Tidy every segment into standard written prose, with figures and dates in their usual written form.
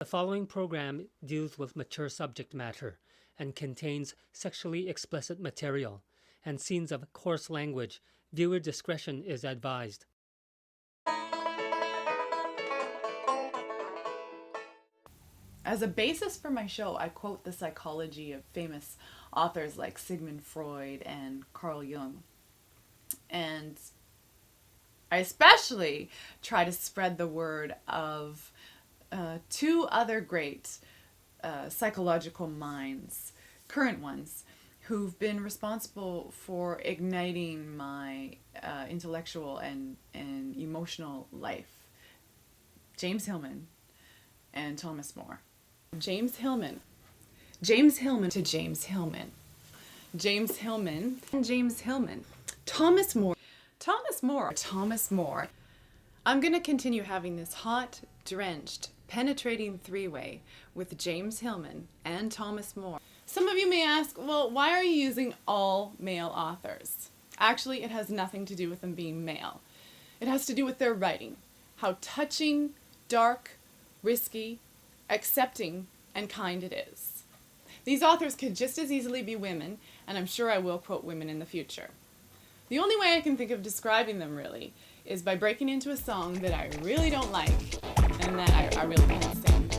The following program deals with mature subject matter and contains sexually explicit material and scenes of coarse language. Viewer discretion is advised. As a basis for my show, I quote the psychology of famous authors like Sigmund Freud and Carl Jung. And I especially try to spread the word of two other great psychological minds, current ones, who've been responsible for igniting my intellectual and emotional life. James Hillman and Thomas More. James Hillman to James Hillman. James Hillman and James Hillman. Thomas More. I'm going to continue having this hot, drenched, penetrating three-way with James Hillman and Thomas More. Some of you may ask, well, why are you using all male authors? Actually, it has nothing to do with them being male. It has to do with their writing. How touching, dark, risky, accepting, and kind it is. These authors could just as easily be women, and I'm sure I will quote women in the future. The only way I can think of describing them, really, is by breaking into a song that I really don't like, and that I really can't sing.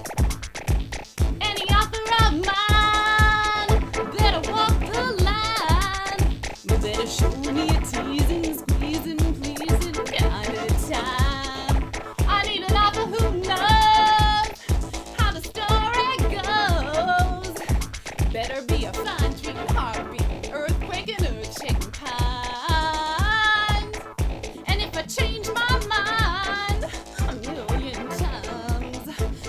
Any author of mine better walk the line. You better show me a teasing, squeezing, pleasing kind of time. I need an author who knows how the story goes. Better be a fine dream, heartbeat, earthquake, and earth-shaking kind. And if I change my mind a million times,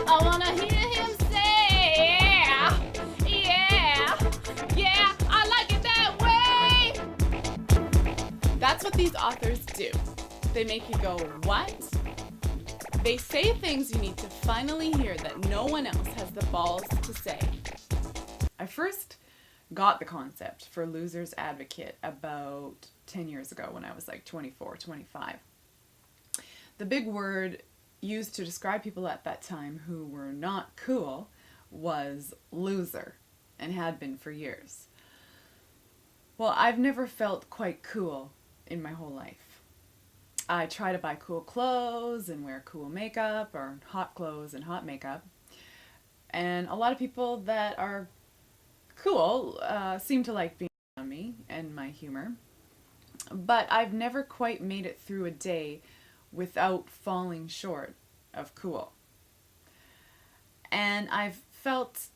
I wanna hear him say, yeah, I like it that way. That's what these authors do. They make you go, what? They say things you need to finally hear that no one else has the balls to say. I first got the concept for Loser's Advocate about 10 years ago when I was like 24, 25. The big word used to describe people at that time who were not cool was loser, and had been for years. Well, I've never felt quite cool in my whole life. I try to buy cool clothes and wear cool makeup, or hot clothes and hot makeup. And a lot of people that are cool seem to like being around me and my humor. But I've never quite made it through a day without falling short of cool. And I've felt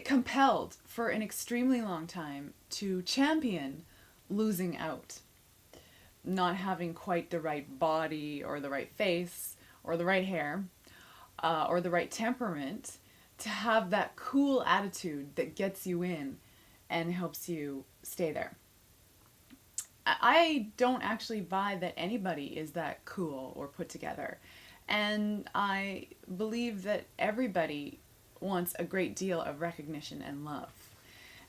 compelled for an extremely long time to champion losing out. Not having quite the right body or the right face or the right hair or the right temperament to have that cool attitude that gets you in and helps you stay there. I don't actually buy that anybody is that cool or put together. And I believe that everybody wants a great deal of recognition and love.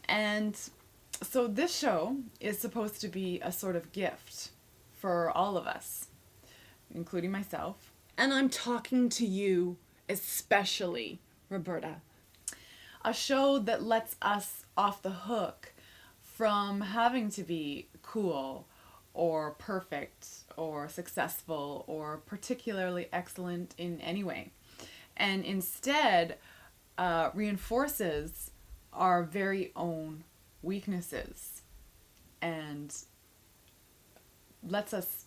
And so this show is supposed to be a sort of gift for all of us, including myself. And I'm talking to you especially, Roberta. A show that lets us off the hook from having to be cool or perfect or successful or particularly excellent in any way, and instead reinforces our very own weaknesses and lets us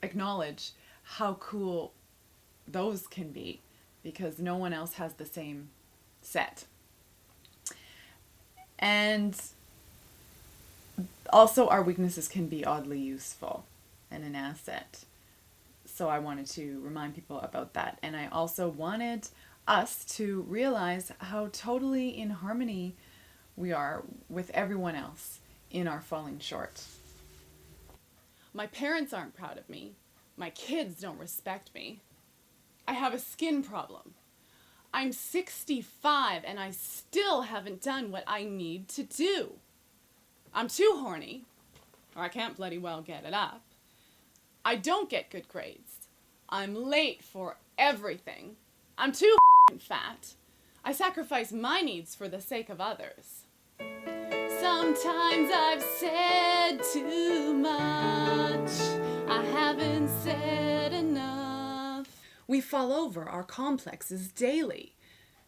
acknowledge how cool those can be, because no one else has the same set. And also our weaknesses can be oddly useful and an asset. So I wanted to remind people about that. And I also wanted us to realize how totally in harmony we are with everyone else in our falling short. My parents aren't proud of me. My kids don't respect me. I have a skin problem. I'm 65 and I still haven't done what I need to do. I'm too horny, or I can't bloody well get it up. I don't get good grades. I'm late for everything. I'm too fat. I sacrifice my needs for the sake of others. Sometimes I've said too much. I haven't said enough. We fall over our complexes daily.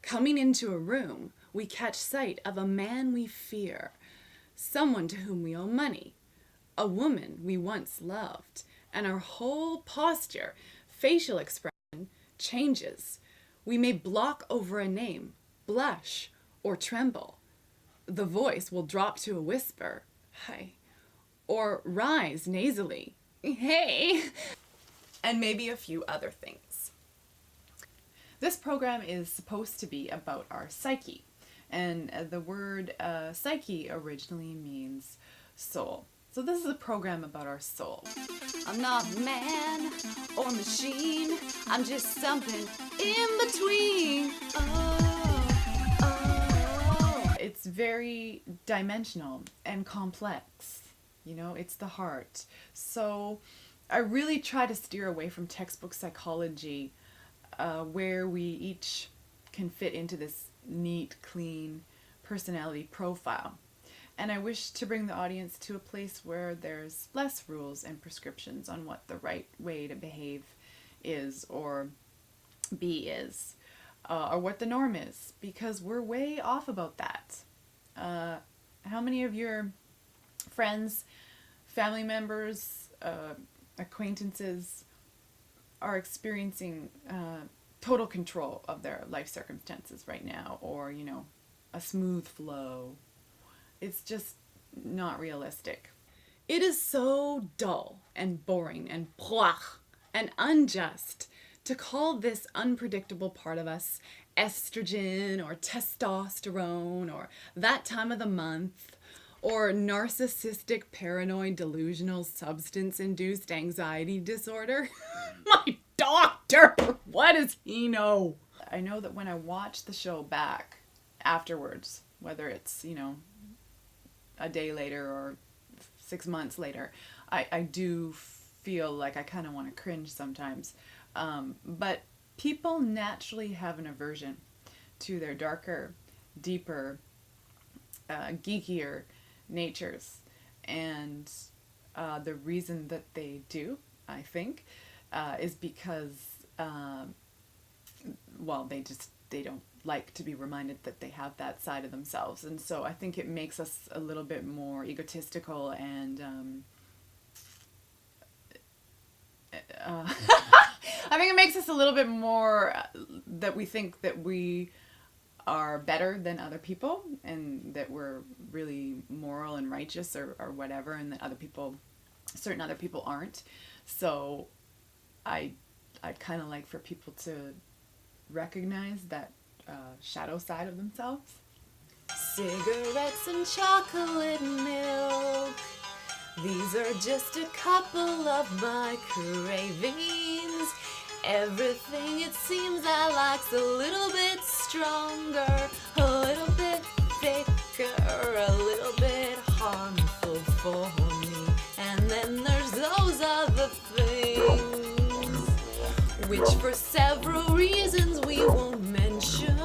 Coming into a room, we catch sight of a man we fear, someone to whom we owe money, a woman we once loved, and our whole posture, facial expression, changes. We may block over a name, blush, or tremble. The voice will drop to a whisper, hi, or rise nasally, hey, and maybe a few other things. This program is supposed to be about our psyche, and the word psyche originally means soul. So this is a program about our soul. I'm not man or machine, I'm just something in between. It's very dimensional and complex, you know, it's the heart. So I really try to steer away from textbook psychology, where we each can fit into this neat, clean personality profile. And I wish to bring the audience to a place where there's less rules and prescriptions on what the right way to behave is or be is, or what the norm is, because we're way off about that. How many of your friends, family members, acquaintances are experiencing total control of their life circumstances right now, or, you know, a smooth flow? It's just not realistic. It is so dull and boring and blah and unjust to call this unpredictable part of us estrogen or testosterone or that time of the month or narcissistic paranoid delusional substance-induced anxiety disorder. My doctor, what does he know? I know that when I watch the show back afterwards, whether it's, you know, a day later or 6 months later, I do feel like I kind of want to cringe sometimes. But people naturally have an aversion to their darker, deeper, geekier natures. And the reason that they do, I think, is because, well, they don't like to be reminded that they have that side of themselves. And so I think it makes us a little bit more egotistical and I think it makes us a little bit more that we think that we are better than other people and that we're really moral and righteous or whatever, and that certain other people aren't. So I'd kind of like for people to recognize that shadow side of themselves. Cigarettes and chocolate milk, these are just a couple of my cravings. Everything it seems I like's a little bit stronger, a little bit thicker, a little bit harmful for me. And then there's those other things, which for several reasons we won't mention.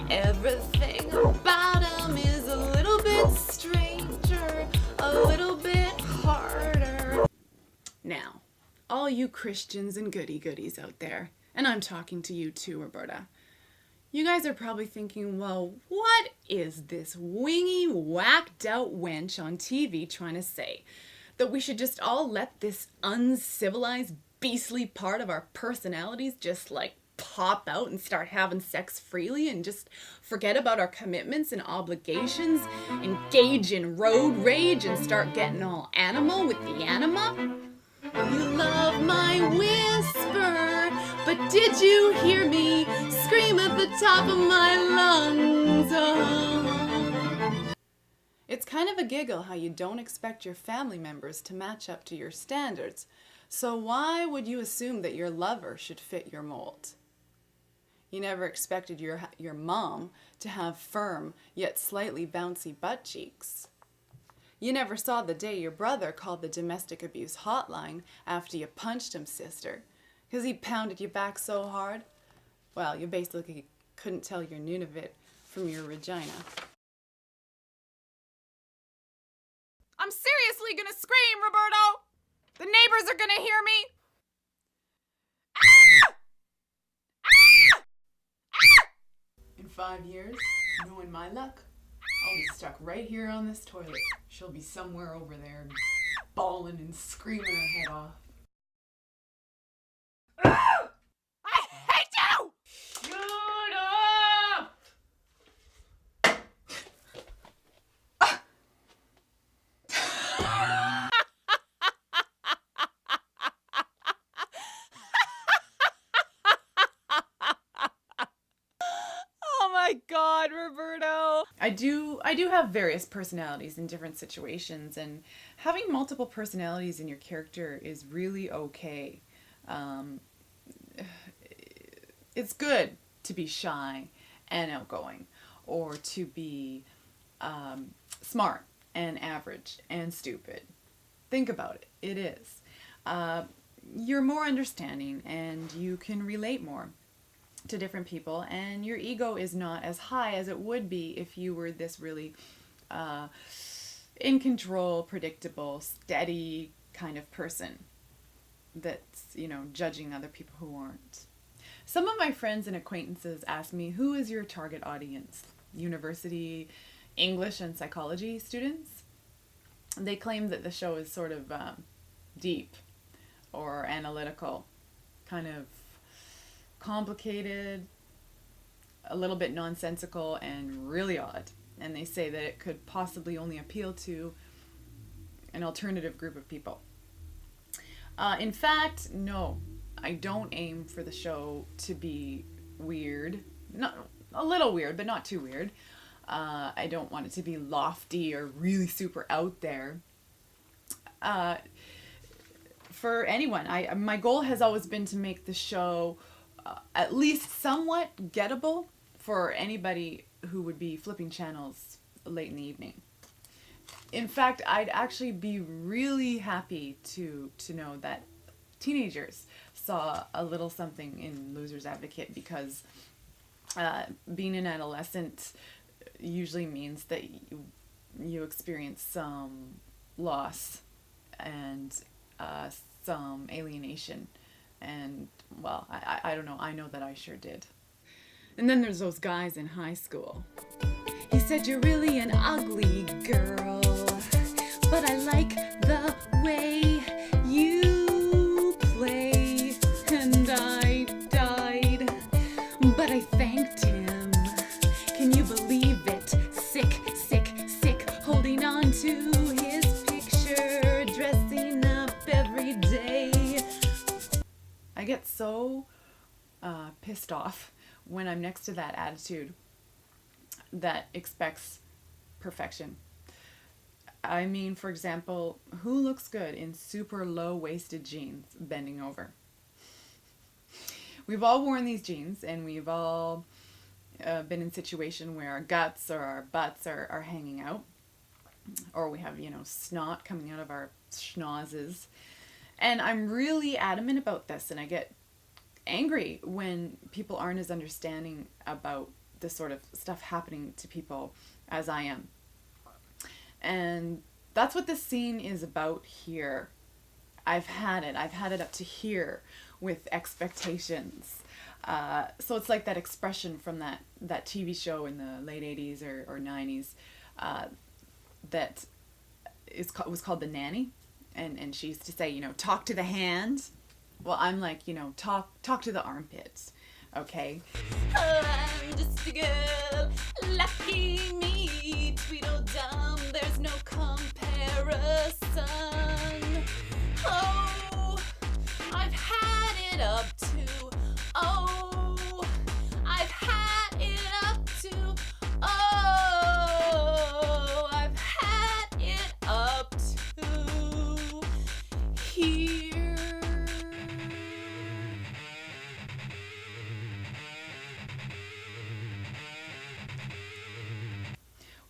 Everything about them is a little bit stranger, a little bit harder. Now, all you Christians and goody-goodies out there, and I'm talking to you too, Roberta, you guys are probably thinking, well, what is this wingy, whacked-out wench on TV trying to say? That we should just all let this uncivilized, beastly part of our personalities just, like, pop out and start having sex freely and just forget about our commitments and obligations, engage in road rage and start getting all animal with the anima? You love my whisper, but did you hear me scream at the top of my lungs? Oh. It's kind of a giggle how you don't expect your family members to match up to your standards. So why would you assume that your lover should fit your mold? You never expected your mom to have firm yet slightly bouncy butt cheeks. You never saw the day your brother called the domestic abuse hotline after you punched him, sister, 'cause he pounded you back so hard. Well, you basically couldn't tell your Nunavut from your Regina. I'm seriously gonna scream, Roberto! The neighbors are gonna hear me! Ah! Ah! Ah! In 5 years, knowing my luck, I'll be stuck right here on this toilet. She'll be somewhere over there, bawling and screaming her head off. Ah! I hate you! Shut up! Oh my God, Roberto. I do have various personalities in different situations, and having multiple personalities in your character is really okay. It's good to be shy and outgoing, or to be smart and average and stupid. Think about it. It is. You're more understanding and you can relate more to different people, and your ego is not as high as it would be if you were this really in control, predictable, steady kind of person that's, judging other people who aren't. Some of my friends and acquaintances ask me, who is your target audience? University English and psychology students? They claim that the show is sort of deep or analytical, kind of complicated, a little bit nonsensical, and really odd. And they say that it could possibly only appeal to an alternative group of people. In fact, no, I don't aim for the show to be weird. Not a little weird, but not too weird. I don't want it to be lofty or really super out there. For anyone, my goal has always been to make the show at least somewhat gettable for anybody who would be flipping channels late in the evening. In fact, I'd actually be really happy to know that teenagers saw a little something in Loser's Advocate, because being an adolescent usually means that you experience some loss and some alienation. And, well, I don't know. I know that I sure did. And then there's those guys in high school. He said, you're really an ugly girl, but I like the way you play. And I died, but I thanked him. Can you believe it? Sick, sick, sick, holding on to his picture, dressing up every day. I get so pissed off when I'm next to that attitude that expects perfection. I mean, for example, who looks good in super low-waisted jeans bending over? We've all worn these jeans, and we've all been in a situation where our guts or our butts are hanging out, or we have, snot coming out of our schnozzes. And I'm really adamant about this, and I get angry when people aren't as understanding about this sort of stuff happening to people as I am. And that's what this scene is about here. I've had it up to here with expectations. So it's like that expression from that TV show in the late 80s or 90s that was called The Nanny. And she used to say, talk to the hand. Well, I'm like, talk to the armpits, okay? I'm just a girl, lucky me, Tweedledum, there's no comparison. Oh, I've had it up to, oh, I've had it up to, oh, I've had it up to here.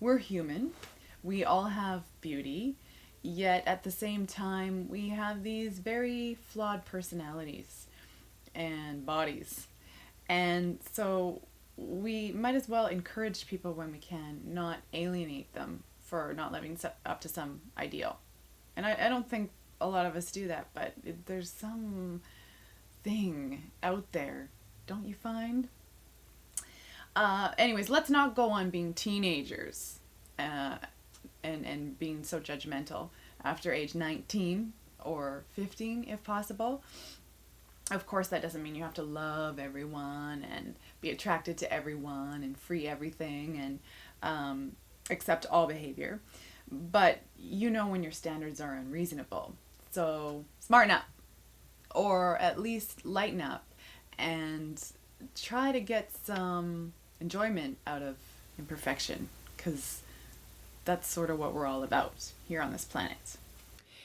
We're human. We all have beauty, yet at the same time, we have these very flawed personalities and bodies. And so we might as well encourage people when we can, not alienate them for not living up to some ideal. And I don't think a lot of us do that, but there's some thing out there, don't you find? Anyways, let's not go on being teenagers and being so judgmental after age 19 or 15 if possible. Of course, that doesn't mean you have to love everyone and be attracted to everyone and free everything and accept all behavior. But you know when your standards are unreasonable. So smarten up, or at least lighten up, and try to get some enjoyment out of imperfection, because that's sort of what we're all about here on this planet.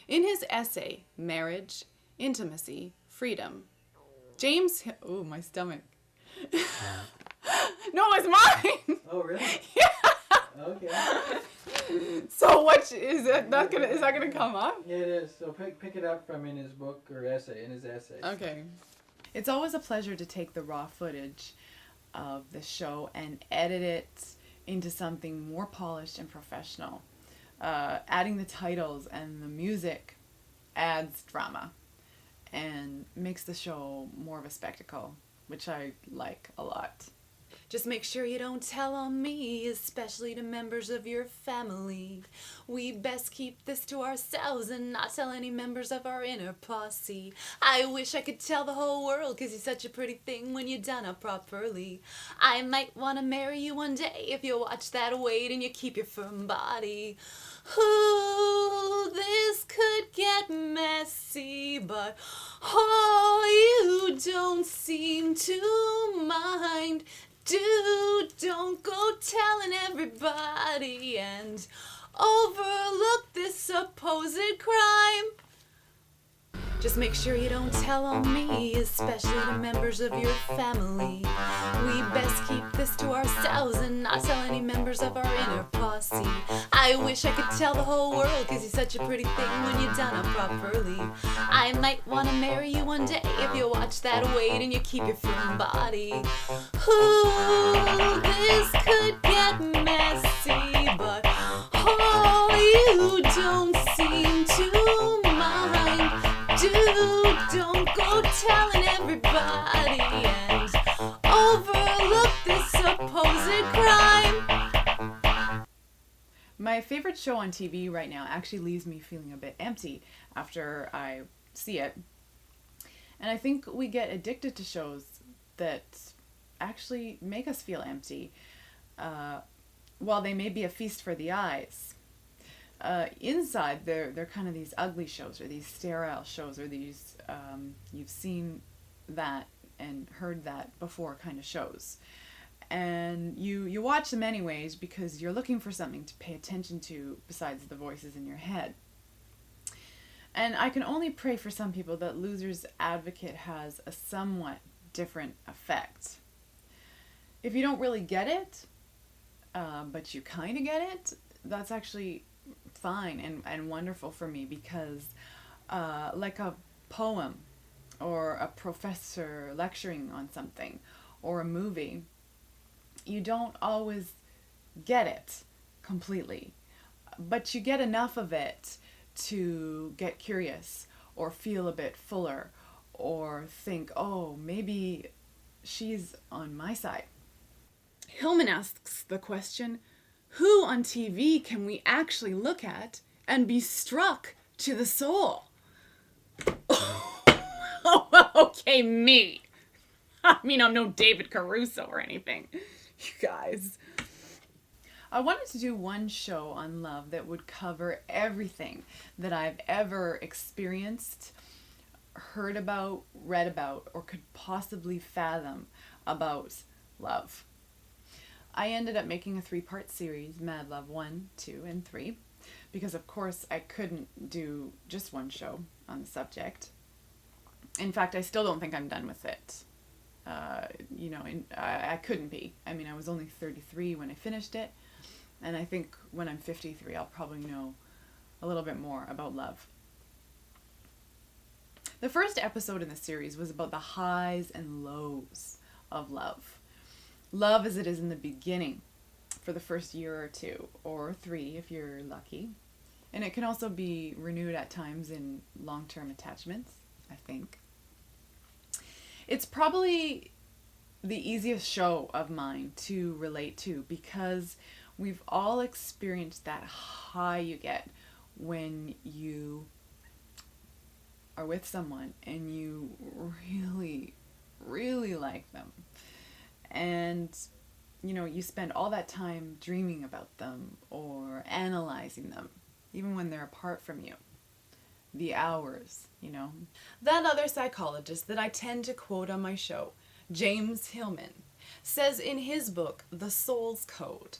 In his essay, Marriage, Intimacy, Freedom, James... Oh, my stomach. No, it's mine! Oh, really? Yeah! Okay. So what is it? Is that gonna come up? Yeah, it is. So pick it up from in his book or essay, in his essay. Okay. It's always a pleasure to take the raw footage of the show and edit it into something more polished and professional. Adding the titles and the music adds drama and makes the show more of a spectacle, which I like a lot. Just make sure you don't tell on me, especially to members of your family. We best keep this to ourselves and not tell any members of our inner posse. I wish I could tell the whole world, 'cause you're such a pretty thing when you're done up properly. I might want to marry you one day if you watch that weight and you keep your firm body. Ooh, this could get messy, but oh, you don't seem to mind. Dude, don't go telling everybody and overlook this supposed crime. Just make sure you don't tell on me, especially to members of your family. We best keep this to ourselves and not tell any members of our inner posse. I wish I could tell the whole world, 'cause you're such a pretty thing when you're done up properly. I might want to marry you one day if you watch that weight and you keep your firm body. Ooh, this could get messy, but oh, you don't seem to mind. Dude, don't go telling everybody and overlook this supposed crime. My favorite show on TV right now actually leaves me feeling a bit empty after I see it. And I think we get addicted to shows that actually make us feel empty, while they may be a feast for the eyes. Inside, they're kind of these ugly shows, or these sterile shows, or these you've seen that and heard that before kind of shows. And you watch them anyways because you're looking for something to pay attention to besides the voices in your head. And I can only pray for some people that Loser's Advocate has a somewhat different effect. If you don't really get it, but you kind of get it, that's actually fine and wonderful for me, because like a poem or a professor lecturing on something or a movie, you don't always get it completely, but you get enough of it to get curious or feel a bit fuller or think, oh, maybe she's on my side. Hillman asks the question, who on TV can we actually look at and be struck to the soul? Oh, okay, me. I mean, I'm no David Caruso or anything. You guys. I wanted to do one show on love that would cover everything that I've ever experienced, heard about, read about, or could possibly fathom about love. I ended up making a 3-part series, Mad Love 1, 2, and 3, because of course I couldn't do just one show on the subject. In fact, I still don't think I'm done with it. I couldn't be. I mean, I was only 33 when I finished it, And I think when I'm 53, I'll probably know a little bit more about love. The first episode in the series was about the highs and lows of love. Love as it is in the beginning, for the first year or two, or 3 if you're lucky. And it can also be renewed at times in long-term attachments, I think. It's probably the easiest show of mine to relate to because we've all experienced that high you get when you are with someone and you really, really like them. And, you know, you spend all that time dreaming about them or analyzing them, even when they're apart from you. The hours, you know. That other psychologist that I tend to quote on my show, James Hillman, says in his book, The Soul's Code,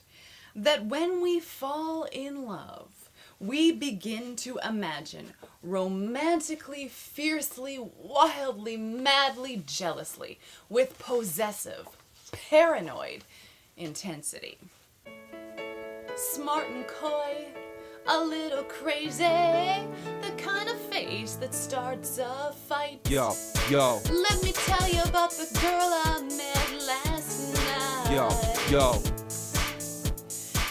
that when we fall in love, we begin to imagine romantically, fiercely, wildly, madly, jealously, with possessive, paranoid intensity. Smart and coy, a little crazy, the kind of face that starts a fight. Yo. Let me tell you about the girl I met last night. Yo.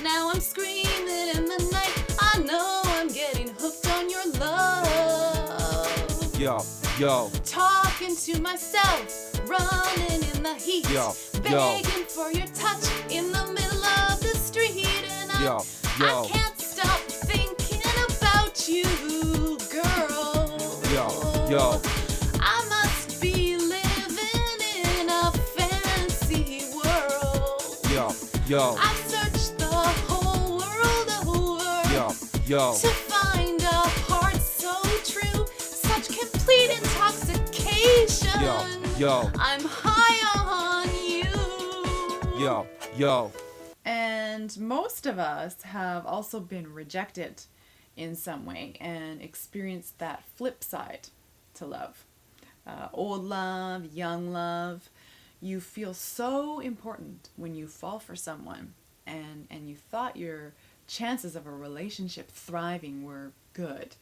Now I'm screaming in the night. I know I'm getting hooked on your love. Yo. Talking to myself, running in the heat. Begging for your touch in the middle of the street. And I can't stop thinking about you, girl. Yo. I must be living in a fancy world. Yo. I've searched the whole world over to find a heart so true, such complete intoxication. I'm high on you. Yo. And most of us have also been rejected in some way and experienced that flip side to love. Old love, young love. You feel so important when you fall for someone and you thought your chances of a relationship thriving were good.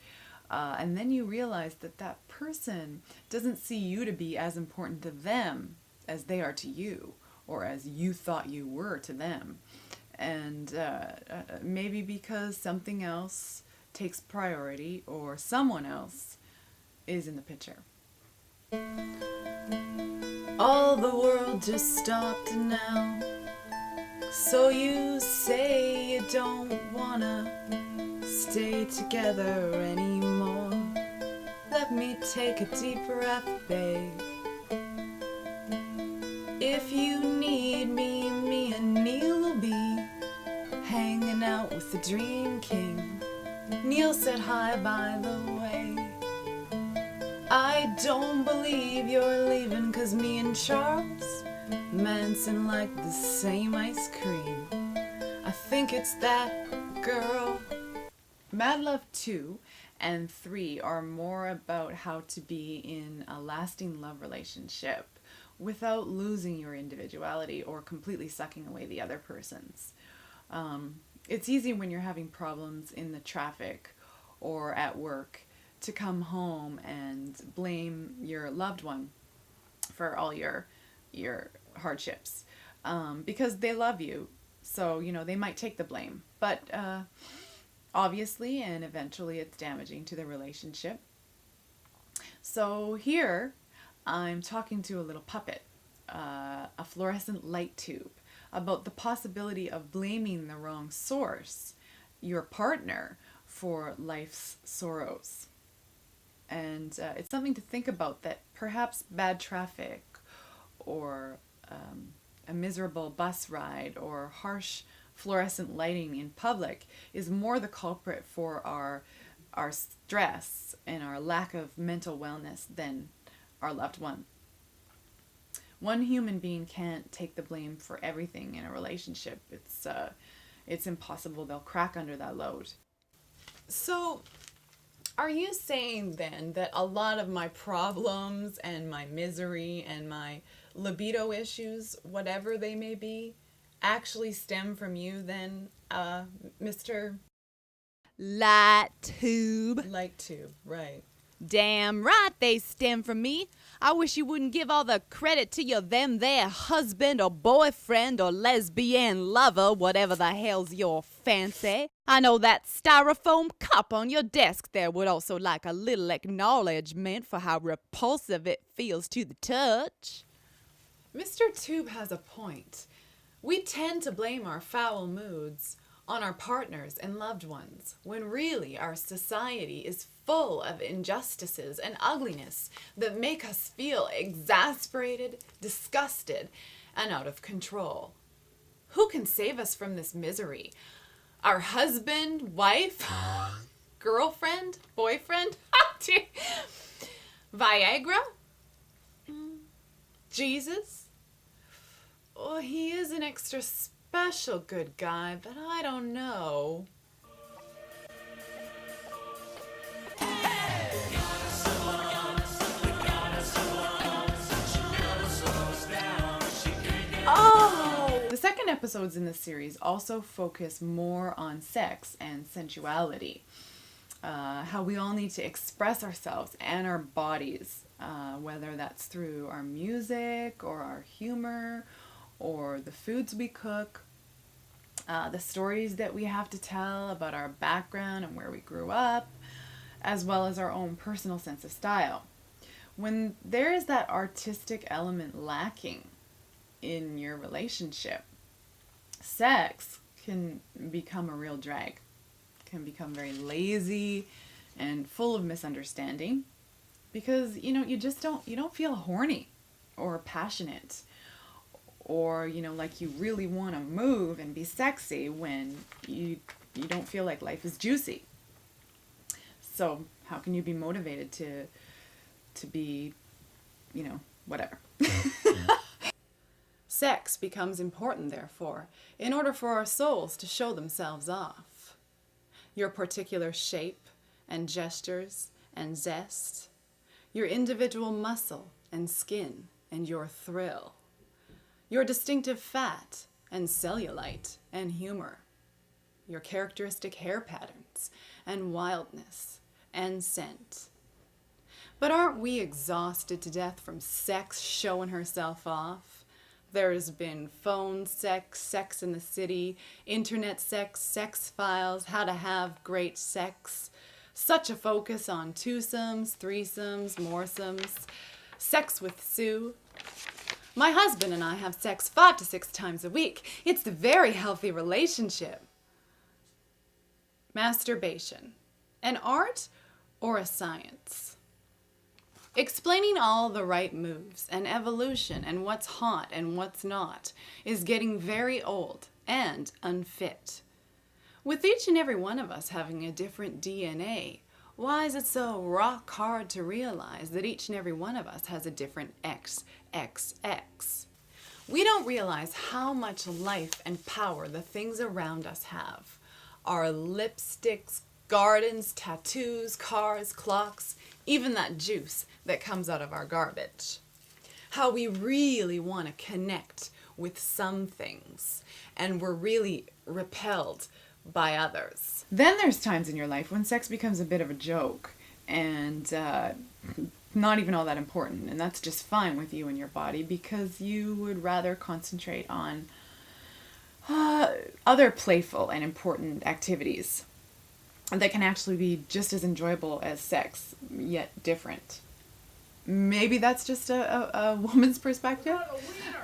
And then you realize that that person doesn't see you to be as important to them as they are to you, or as you thought you were to them. And maybe because something else takes priority or someone else is in the picture. All the world just stopped now. So you say you don't wanna stay together anymore. Let me take a deep breath, babe. If you need me, me and Neil will be hanging out with the Dream King. Neil said hi, by the way. I don't believe you're leaving, 'cause me and Charles Manson like the same ice cream. I think it's that girl. Mad Love 2 and 3 are more about how to be in a lasting love relationship without losing your individuality or completely sucking away the other person's. It's easy when you're having problems in the traffic or at work to come home and blame your loved one for all your hardships, because they love you. So, you know, they might take the blame. But obviously and eventually it's damaging to the relationship. So here I'm talking to a little puppet, a fluorescent light tube, about the possibility of blaming the wrong source, your partner, for life's sorrows. And it's something to think about, that perhaps bad traffic or a miserable bus ride or harsh fluorescent lighting in public is more the culprit for our stress and our lack of mental wellness than our loved one. One human being can't take the blame for everything in a relationship. It's impossible. They'll crack under that load. So, are you saying then that a lot of my problems and my misery and my libido issues, whatever they may be, actually stem from you then, Mr. Light tube. Light Tube, right. Damn right they stem from me. I wish you wouldn't give all the credit to your them there husband or boyfriend or lesbian lover, whatever the hell's your fancy. I know that styrofoam cup on your desk there would also like a little acknowledgement for how repulsive it feels to the touch. Mr. Tube has a point. We tend to blame our foul moods on our partners and loved ones, when really our society is full of injustices and ugliness that make us feel exasperated, disgusted, and out of control. Who can save us from this misery? Our husband, wife, girlfriend, boyfriend? Viagra? Jesus? Oh, he is an extra special good guy, but I don't know. Oh! The second episodes in this series also focus more on sex and sensuality. How we all need to express ourselves and our bodies, whether that's through our music or our humor or the foods we cook, the stories that we have to tell about our background and where we grew up, as well as our own personal sense of style. When there is that artistic element lacking in your relationship, sex can become a real drag, can become very lazy and full of misunderstanding, because you don't feel horny or passionate, or like you really want to move and be sexy when you don't feel like life is juicy. So how can you be motivated to be whatever? Sex becomes important, therefore, in order for our souls to show themselves off. Your particular shape and gestures and zest, your individual muscle and skin and your thrill, your distinctive fat and cellulite and humor, your characteristic hair patterns and wildness and scent. But aren't we exhausted to death from sex showing herself off? There's been phone sex, Sex in the City, internet sex, sex files, how to have great sex. Such a focus on twosomes, threesomes, moresomes, sex with Sue. My husband and I have sex 5 to 6 times a week. It's a very healthy relationship. Masturbation, an art or a science? Explaining all the right moves and evolution and what's hot and what's not is getting very old and unfit. With each and every one of us having a different DNA, why is it so rock hard to realize that each and every one of us has a different XXX? We don't realize how much life and power the things around us have. Our lipsticks, gardens, tattoos, cars, clocks, even that juice that comes out of our garbage. How we really want to connect with some things, and we're really repelled by others. Then there's times in your life when sex becomes a bit of a joke and not even all that important, and that's just fine with you and your body because you would rather concentrate on other playful and important activities that can actually be just as enjoyable as sex, yet different. Maybe that's just a woman's perspective,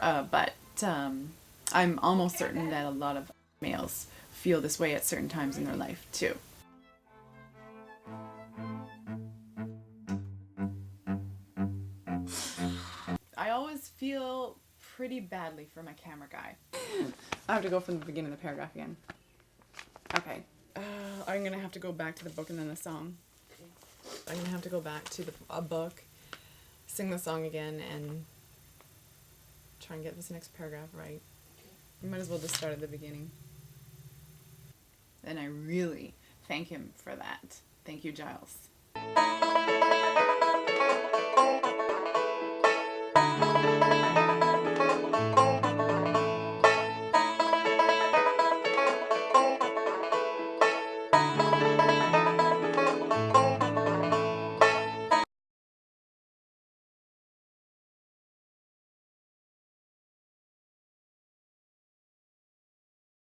but I'm almost certain that a lot of males feel this way at certain times in their life too. I always feel pretty badly for my camera guy. I have to go from the beginning of the paragraph again. Okay. I'm going to have to go back to the book and then the song. I'm going to have to go back to a book, sing the song again, and try and get this next paragraph right. You might as well just start at the beginning. And I really thank him for that. Thank you, Giles.